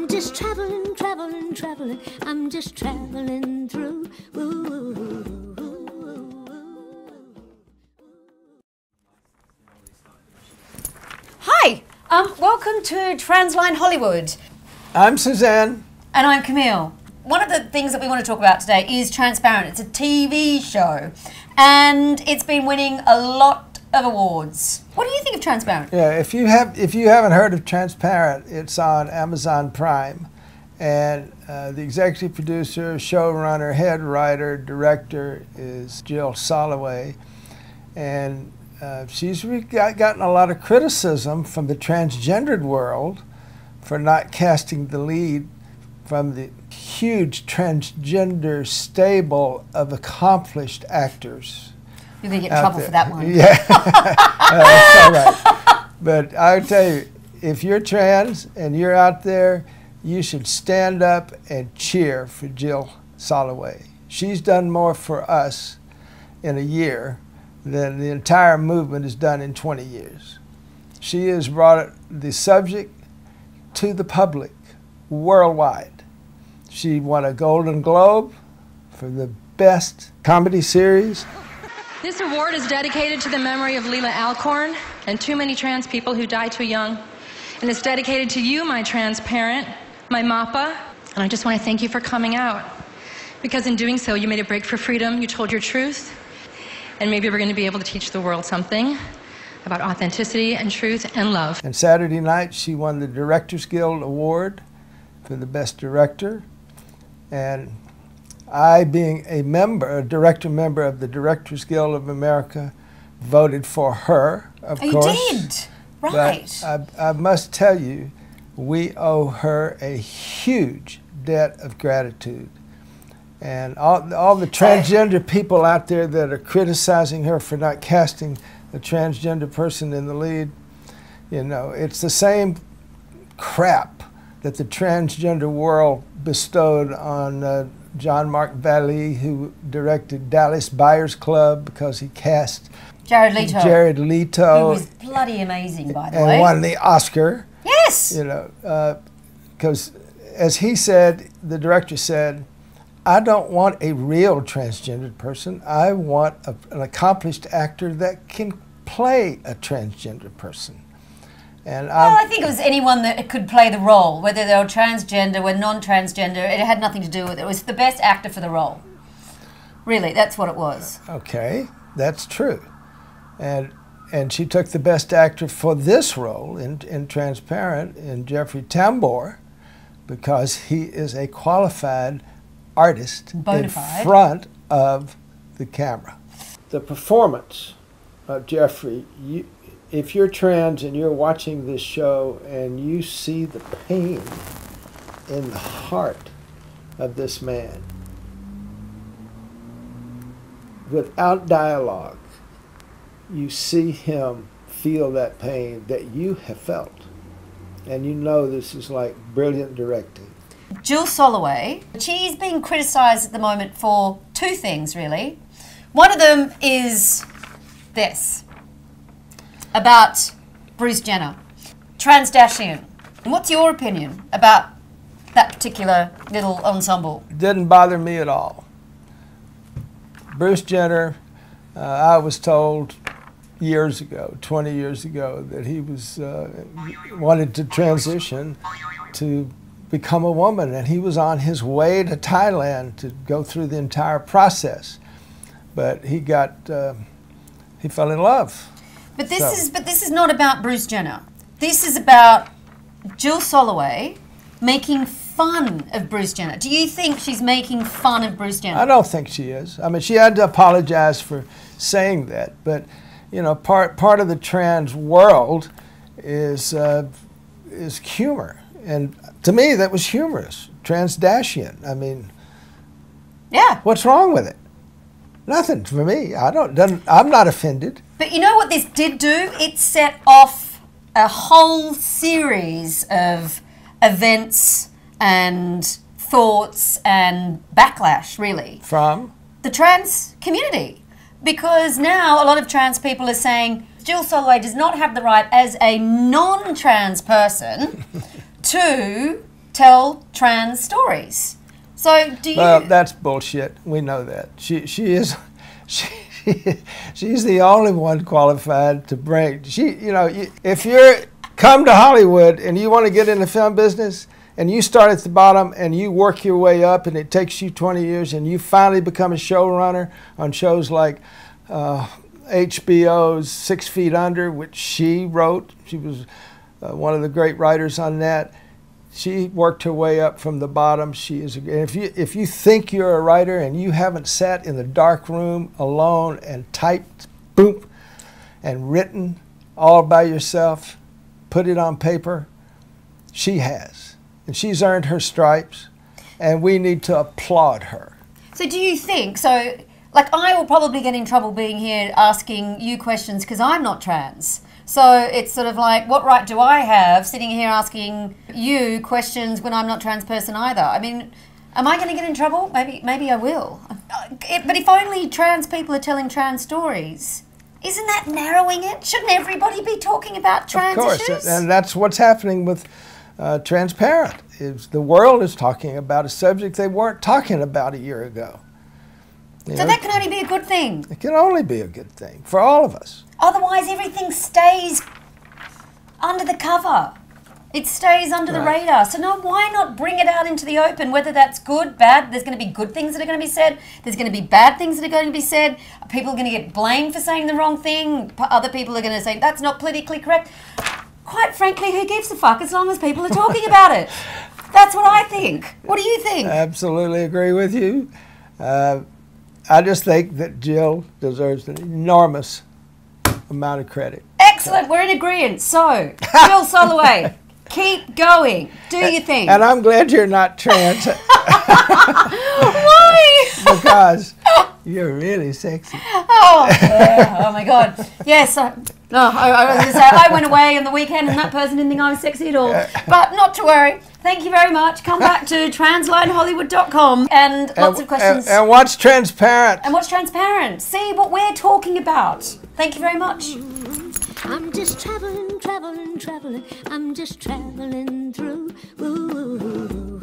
I'm just traveling, traveling, traveling. I'm just traveling through. Hi, welcome to Transline Hollywood. I'm Suzanne. And I'm Camille. One of the things that we want to talk about today is Transparent. It's a TV show and it's been winning a lot of awards. What do you think of Transparent? Yeah, if you haven't heard of Transparent, it's on Amazon Prime, and the executive producer, showrunner, head writer, director is Jil Soloway, and she's gotten a lot of criticism from the transgendered world for not casting the lead from the huge transgender stable of accomplished actors. You're going to get in trouble for that one. Yeah, that's all right. But I would tell you, if you're trans and you're out there, you should stand up and cheer for Jil Soloway. She's done more for us in a year than the entire movement has done in 20 years. She has brought the subject to the public worldwide. She won a Golden Globe for the best comedy series. This award is dedicated to the memory of Leela Alcorn and too many trans people who died too young. And it's dedicated to you, my transparent, my MAPA. And I just want to thank you for coming out. Because in doing so, you made a break for freedom, you told your truth, and maybe we're going to be able to teach the world something about authenticity and truth and love. And Saturday night, she won the Directors Guild Award for the Best Director. And I, being a director member of the Directors Guild of America, voted for her, of course. You did? Right. But I must tell you, we owe her a huge debt of gratitude. And all the transgender people out there that are criticizing her for not casting a transgender person in the lead, you know, it's the same crap that the transgender world bestowed on John Mark Valley, who directed Dallas Buyers Club because he cast Jared Leto. Jared Leto. Who was bloody amazing, by the way. And won the Oscar. Yes! You know, because as he said, the director said, I don't want a real transgendered person. I want an accomplished actor that can play a transgender person. And well, I think it was anyone that could play the role, whether they were transgender, were non-transgender. It had nothing to do with it. It was the best actor for the role. Really, that's what it was. Okay, that's true. And she took the best actor for this role in Transparent in Jeffrey Tambor, because he is a qualified artist in front of the camera. The performance of Jeffrey, if you're trans and you're watching this show and you see the pain in the heart of this man, without dialogue, you see him feel that pain that you have felt. And you know this is like brilliant directing. Jil Soloway, she's being criticised at the moment for two things, really. One of them is this, about Bruce Jenner, Transgender. And what's your opinion about that particular little ensemble? Didn't bother me at all. Bruce Jenner, I was told years ago, 20 years ago, that he was wanted to transition to become a woman, and he was on his way to Thailand to go through the entire process. But he fell in love. But this is not about Bruce Jenner. This is about Jil Soloway making fun of Bruce Jenner. Do you think she's making fun of Bruce Jenner? I don't think she is. I mean, she had to apologize for saying that, but you know, part of the trans world is humor, and to me that was humorous. Transdashian. I mean, yeah. What's wrong with it? Nothing for me. I'm not offended. But you know what this did do? It set off a whole series of events and thoughts and backlash, really. From? The trans community. Because now a lot of trans people are saying Jil Soloway does not have the right as a non-trans person to tell trans stories. So do you? Well, that's bullshit. We know that. She's the only one qualified to bring. If you're come to Hollywood and you want to get in the film business, and you start at the bottom and you work your way up, and it takes you 20 years, and you finally become a showrunner on shows like HBO's 6 Feet Under, which she wrote. She was one of the great writers on that. She worked her way up from the bottom. She is. If you think you're a writer and you haven't sat in the dark room alone and typed, boom, and written all by yourself, put it on paper, she has. And she's earned her stripes, and we need to applaud her. So do you think, like I will probably get in trouble being here asking you questions because I'm not trans. So it's sort of like, what right do I have sitting here asking you questions when I'm not trans person either? I mean, am I going to get in trouble? Maybe I will. But if only trans people are telling trans stories, isn't that narrowing it? Shouldn't everybody be talking about trans issues? Of course, and that's what's happening with Transparent. Is the world is talking about a subject they weren't talking about a year ago. So that can only be a good thing. It can only be a good thing for all of us. Otherwise, everything stays under the cover. It stays under the radar. So no, why not bring it out into the open, whether that's good, bad? There's going to be good things that are going to be said. There's going to be bad things that are going to be said. People are going to get blamed for saying the wrong thing. Other people are going to say, that's not politically correct. Quite frankly, who gives a fuck as long as people are talking about it? That's what I think. What do you think? I absolutely agree with you. I just think that Jill deserves an enormous amount of credit. Excellent. We're in agreement. So, Jil Soloway, keep going. Do your thing. And I'm glad you're not trans. Why? Because you're really sexy. Oh, yeah. Oh my God. Yes. I was going to say, I went away on the weekend and that person didn't think I was sexy at all. But not to worry. Thank you very much. Come back to translinehollywood.com and lots of questions. And what's Transparent? And what's Transparent? See what we're talking about. Thank you very much. I'm just traveling. I'm just traveling through. Ooh.